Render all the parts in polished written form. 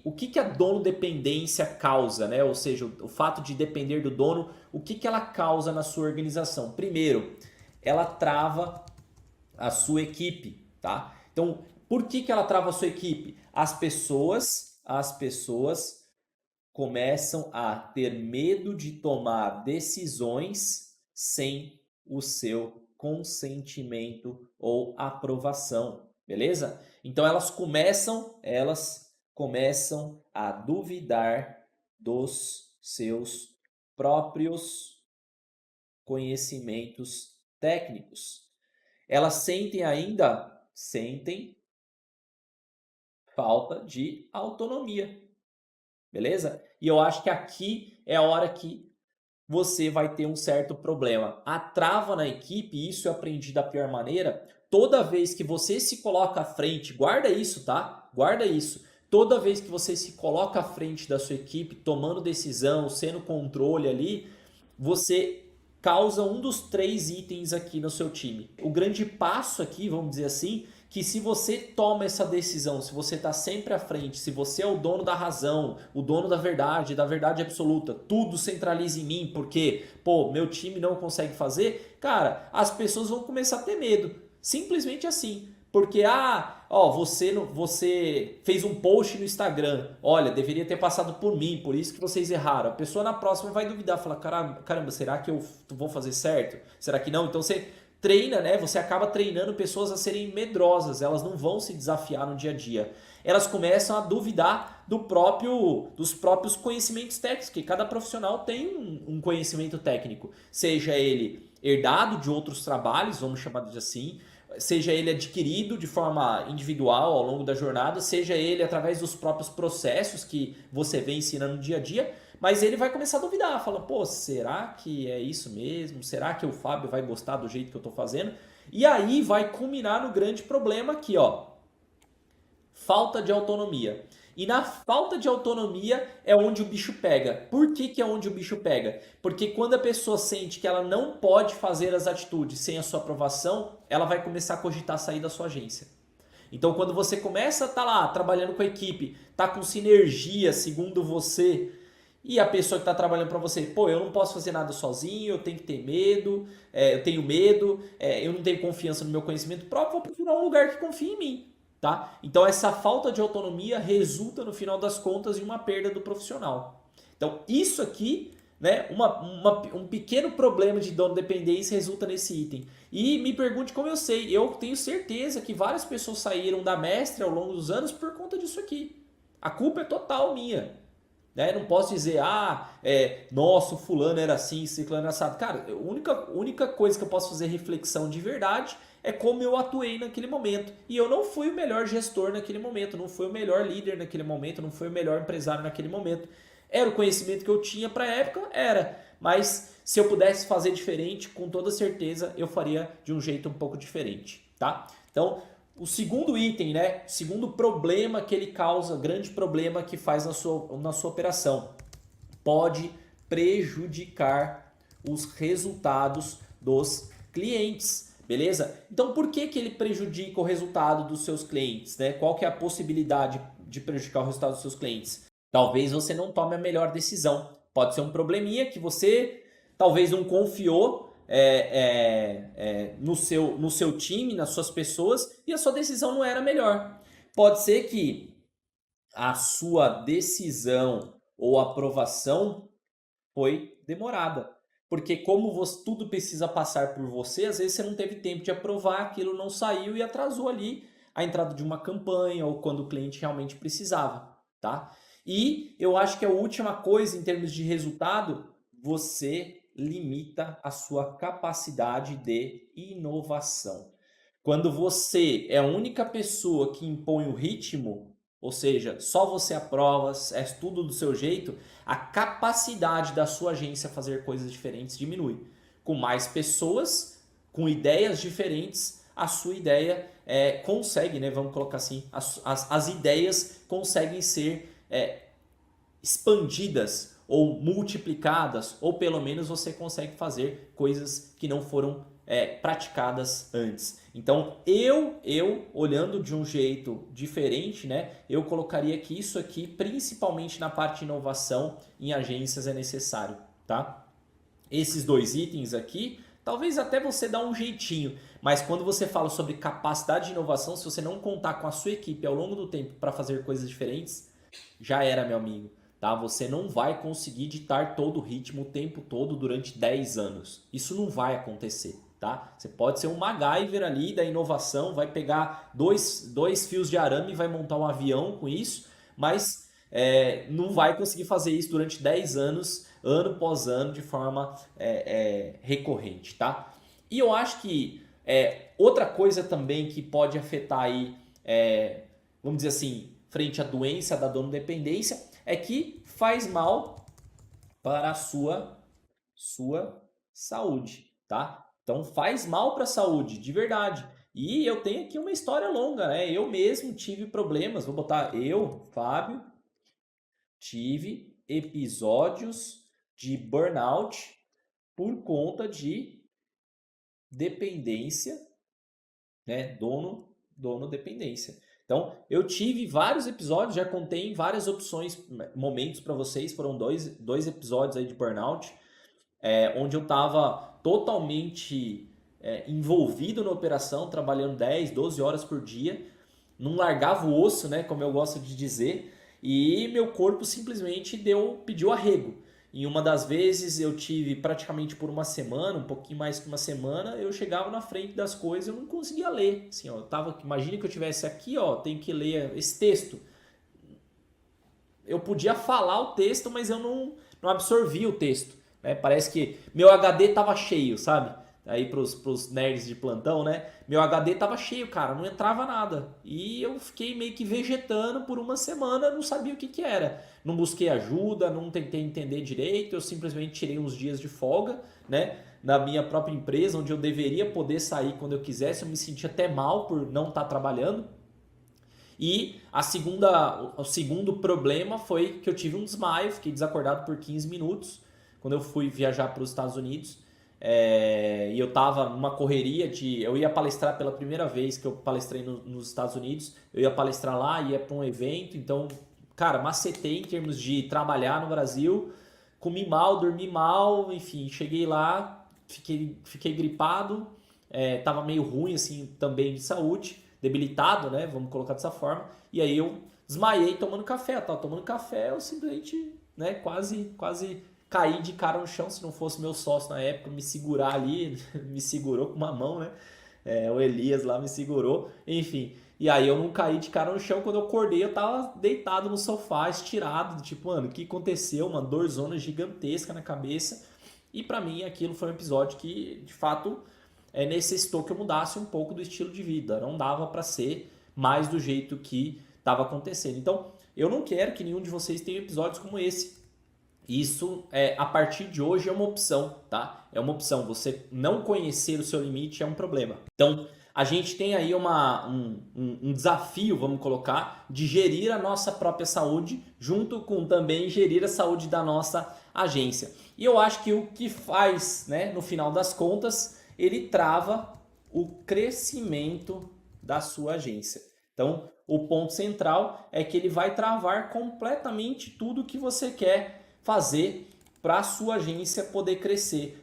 o que que a dono dependência causa, né? Ou seja, o fato de depender do dono, o que que ela causa na sua organização? Primeiro, ela trava a sua equipe, tá? Então, por que que ela trava a sua equipe? As pessoas começam a ter medo de tomar decisões sem o seu consentimento ou aprovação, beleza? Então elas começam a duvidar dos seus próprios conhecimentos técnicos. Elas sentem falta de autonomia, beleza? E eu acho que aqui é a hora que você vai ter um certo problema. A trava na equipe, isso eu aprendi da pior maneira. Toda vez que você se coloca à frente, guarda isso, tá? Guarda isso. Toda vez que você se coloca à frente da sua equipe, tomando decisão, sendo controle ali, você causa um dos 3 itens aqui no seu time. O grande passo aqui, vamos dizer assim, que se você toma essa decisão, se você está sempre à frente, se você é o dono da razão, o dono da verdade absoluta, tudo centraliza em mim, porque, pô, meu time não consegue fazer, cara, as pessoas vão começar a ter medo. Simplesmente assim. Porque, você fez um post no Instagram, olha, deveria ter passado por mim, por isso que vocês erraram. A pessoa na próxima vai duvidar, falar, caramba, será que eu vou fazer certo? Será que não? Então você treina, né? Você acaba treinando pessoas a serem medrosas, elas não vão se desafiar no dia a dia. Elas começam a duvidar dos próprios conhecimentos técnicos, que cada profissional tem um conhecimento técnico, seja ele herdado de outros trabalhos, vamos chamar de assim, seja ele adquirido de forma individual ao longo da jornada, seja ele através dos próprios processos que você vem ensinando no dia a dia, mas ele vai começar a duvidar, fala, pô, será que é isso mesmo? Será que o Fábio vai gostar do jeito que eu estou fazendo? E aí vai culminar no grande problema aqui, ó, falta de autonomia. E na falta de autonomia é onde o bicho pega. Por que que é onde o bicho pega? Porque quando a pessoa sente que ela não pode fazer as atitudes sem a sua aprovação, ela vai começar a cogitar sair da sua agência. Então, quando você começa a estar lá trabalhando com a equipe, tá com sinergia, segundo você, e a pessoa que está trabalhando para você, pô, eu não posso fazer nada sozinho, eu tenho que ter medo, eu tenho medo, eu não tenho confiança no meu conhecimento próprio, vou procurar um lugar que confie em mim, tá? Então, essa falta de autonomia resulta, no final das contas, em uma perda do profissional. Então, isso aqui, né, um pequeno problema de dono dependência resulta nesse item. E me pergunte como eu sei, eu tenho certeza que várias pessoas saíram da mestre ao longo dos anos por conta disso aqui. A culpa é total minha. Né? Não posso dizer, nossa, o fulano era assim, ciclano era assado. Cara, a única coisa que eu posso fazer reflexão de verdade é como eu atuei naquele momento. E eu não fui o melhor gestor naquele momento, não fui o melhor líder naquele momento, não fui o melhor empresário naquele momento. Era o conhecimento que eu tinha para a época? Era. Mas se eu pudesse fazer diferente, com toda certeza eu faria de um jeito um pouco diferente, tá? Então, o segundo item, né? Segundo problema que ele causa, grande problema que faz na sua operação, pode prejudicar os resultados dos clientes, beleza? Então, por que que ele prejudica o resultado dos seus clientes, né? Qual que é a possibilidade de prejudicar o resultado dos seus clientes? Talvez você não tome a melhor decisão. Pode ser um probleminha que você talvez não confiou no seu time, nas suas pessoas, e a sua decisão não era melhor. Pode ser que a sua decisão ou aprovação foi demorada. Porque como tudo precisa passar por você, às vezes você não teve tempo de aprovar, aquilo não saiu e atrasou ali a entrada de uma campanha ou quando o cliente realmente precisava, tá? E eu acho que a última coisa em termos de resultado, você limita a sua capacidade de inovação. Quando você é a única pessoa que impõe o ritmo, ou seja, só você aprova, é tudo do seu jeito, a capacidade da sua agência fazer coisas diferentes diminui. Com mais pessoas, com ideias diferentes, a sua ideia consegue, né, vamos colocar assim, as ideias conseguem ser expandidas ou multiplicadas, ou pelo menos você consegue fazer coisas que não foram praticadas antes. Então, eu olhando de um jeito diferente, né, eu colocaria que isso aqui, principalmente na parte de inovação em agências, é necessário, tá? Esses dois itens aqui, talvez até você dá um jeitinho, mas quando você fala sobre capacidade de inovação, se você não contar com a sua equipe ao longo do tempo para fazer coisas diferentes, já era, meu amigo. Tá? Você não vai conseguir ditar todo o ritmo o tempo todo durante 10 anos. Isso não vai acontecer. Tá? Você pode ser um MacGyver ali da inovação, vai pegar dois fios de arame e vai montar um avião com isso, mas não vai conseguir fazer isso durante 10 anos, ano após ano, de forma recorrente. Tá? E eu acho que outra coisa também que pode afetar aí, vamos dizer assim, frente à doença da dependência, é que faz mal para a sua saúde, tá? Então faz mal para a saúde, de verdade. E eu tenho aqui uma história longa, né? Eu mesmo tive problemas, vou botar Fábio, tive episódios de burnout por conta de dependência, né? Dono dependência. Então, eu tive vários episódios, já contei várias opções, momentos para vocês, foram dois episódios aí de burnout, onde eu estava totalmente envolvido na operação, trabalhando 10, 12 horas por dia, não largava o osso, né, como eu gosto de dizer, e meu corpo simplesmente pediu arrego. Em uma das vezes eu tive praticamente por uma semana, um pouquinho mais que uma semana, eu chegava na frente das coisas e eu não conseguia ler. Assim, ó, imagine que eu tivesse aqui, ó, tenho que ler esse texto. Eu podia falar o texto, mas eu não absorvia o texto. Né? Parece que meu HD estava cheio, sabe? Aí pros nerds de plantão, né? Meu HD tava cheio, cara, não entrava nada. E eu fiquei meio que vegetando por uma semana, não sabia o que era. Não busquei ajuda, não tentei entender direito, eu simplesmente tirei uns dias de folga, né? Na minha própria empresa, onde eu deveria poder sair quando eu quisesse, eu me sentia até mal por não estar trabalhando. E o segundo problema foi que eu tive um desmaio, fiquei desacordado por 15 minutos, quando eu fui viajar para os Estados Unidos. E eu tava numa correria eu ia palestrar pela primeira vez que eu palestrei nos Estados Unidos, eu ia palestrar lá, ia para um evento, então, cara, macetei em termos de trabalhar no Brasil, comi mal, dormi mal, enfim, cheguei lá, fiquei gripado, tava meio ruim assim também de saúde, debilitado, né, vamos colocar dessa forma, e aí eu desmaiei tomando café, tava tomando café, eu simplesmente, né, quase caí de cara no chão, se não fosse meu sócio na época me segurar ali, me segurou com uma mão, né? O Elias lá me segurou, enfim. E aí eu não caí de cara no chão, quando eu acordei eu tava deitado no sofá, estirado, tipo, mano, o que aconteceu? Uma dorzona gigantesca na cabeça. E pra mim aquilo foi um episódio que, de fato, necessitou que eu mudasse um pouco do estilo de vida. Não dava pra ser mais do jeito que tava acontecendo. Então, eu não quero que nenhum de vocês tenha episódios como esse. Isso, a partir de hoje, é uma opção, tá? É uma opção. Você não conhecer o seu limite é um problema. Então, a gente tem aí um desafio, vamos colocar, de gerir a nossa própria saúde, junto com também gerir a saúde da nossa agência. E eu acho que o que faz, né, no final das contas, ele trava o crescimento da sua agência. Então, o ponto central é que ele vai travar completamente tudo que você quer fazer para a sua agência poder crescer.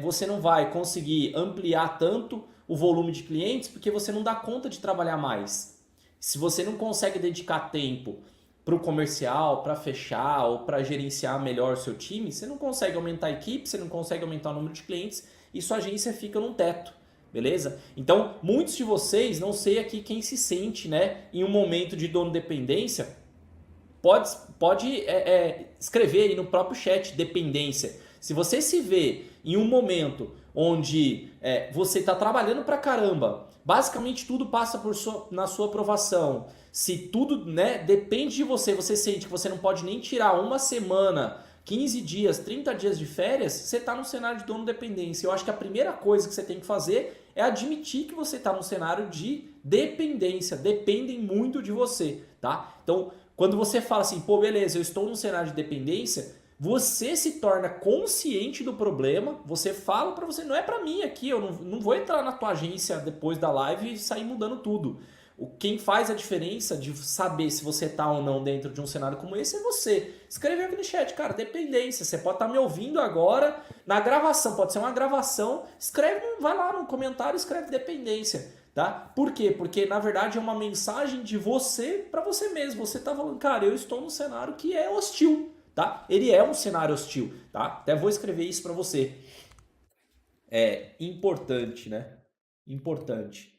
Você não vai conseguir ampliar tanto o volume de clientes porque você não dá conta de trabalhar mais. Se você não consegue dedicar tempo para o comercial, para fechar ou para gerenciar melhor o seu time, você não consegue aumentar a equipe, você não consegue aumentar o número de clientes e sua agência fica num teto. Beleza? Então, muitos de vocês, não sei aqui quem se sente, né, em um momento de dependência, pode escrever aí no próprio chat dependência. Se você se vê em um momento onde você está trabalhando pra caramba, basicamente tudo passa na sua aprovação, se tudo, né, depende de você, você sente que você não pode nem tirar uma semana, 15 dias, 30 dias de férias, você está no cenário de dependência. Eu acho que a primeira coisa que você tem que fazer é admitir que você está no cenário de dependência, dependem muito de você, tá? Então, quando você fala assim, beleza, eu estou num cenário de dependência, Você se torna consciente do problema, você fala para você, não é para mim aqui, eu não vou entrar na tua agência depois da live e sair mudando tudo. Quem faz a diferença de saber se você tá ou não dentro de um cenário como esse é você. Escreve aqui no chat, cara, dependência. Você pode estar me ouvindo agora na gravação, pode ser uma gravação. Escreve, vai lá no comentário, escreve dependência, tá? Por quê? Porque na verdade é uma mensagem de você para você mesmo. Você tá falando, cara, eu estou num cenário que é hostil, tá? Ele é um cenário hostil, tá? Até vou escrever isso para você. É importante, né? Importante.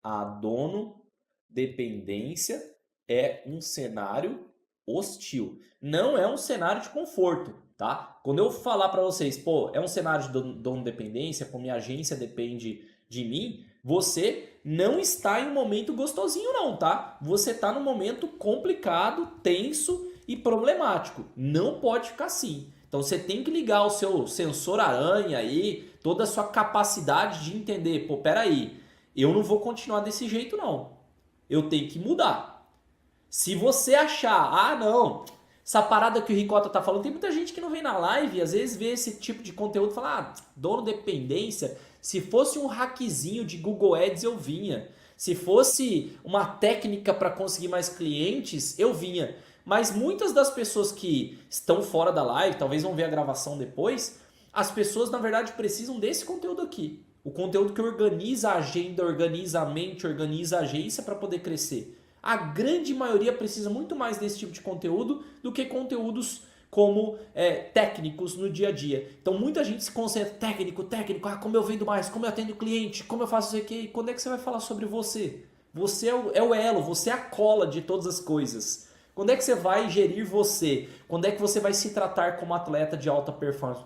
A dono dependência é um cenário hostil. Não é um cenário de conforto, tá? Quando eu falar para vocês, pô, é um cenário de dono dependência, como minha agência depende de mim, você não está em um momento gostosinho não, tá? Você está num momento complicado, tenso e problemático. Não pode ficar assim. Então você tem que ligar o seu sensor aranha aí, toda a sua capacidade de entender, pô, peraí, eu não vou continuar desse jeito não. Eu tenho que mudar. Se você achar, ah não, essa parada que o Ricota tá falando, tem muita gente que não vem na live e às vezes vê esse tipo de conteúdo e fala, ah, dono dependência, se fosse um hackzinho de Google Ads eu vinha. Se fosse uma técnica para conseguir mais clientes, eu vinha. Mas muitas das pessoas que estão fora da live, talvez vão ver a gravação depois, as pessoas na verdade precisam desse conteúdo aqui. O conteúdo que organiza a agenda, organiza a mente, organiza a agência para poder crescer. A grande maioria precisa muito mais desse tipo de conteúdo do que conteúdos como técnicos no dia a dia. Então muita gente se concentra, técnico, como eu vendo mais, como eu atendo cliente, como eu faço isso aqui. Quando é que você vai falar sobre você? Você é o elo, você é a cola de todas as coisas. Quando é que você vai gerir você? Quando é que você vai se tratar como atleta de alta performance?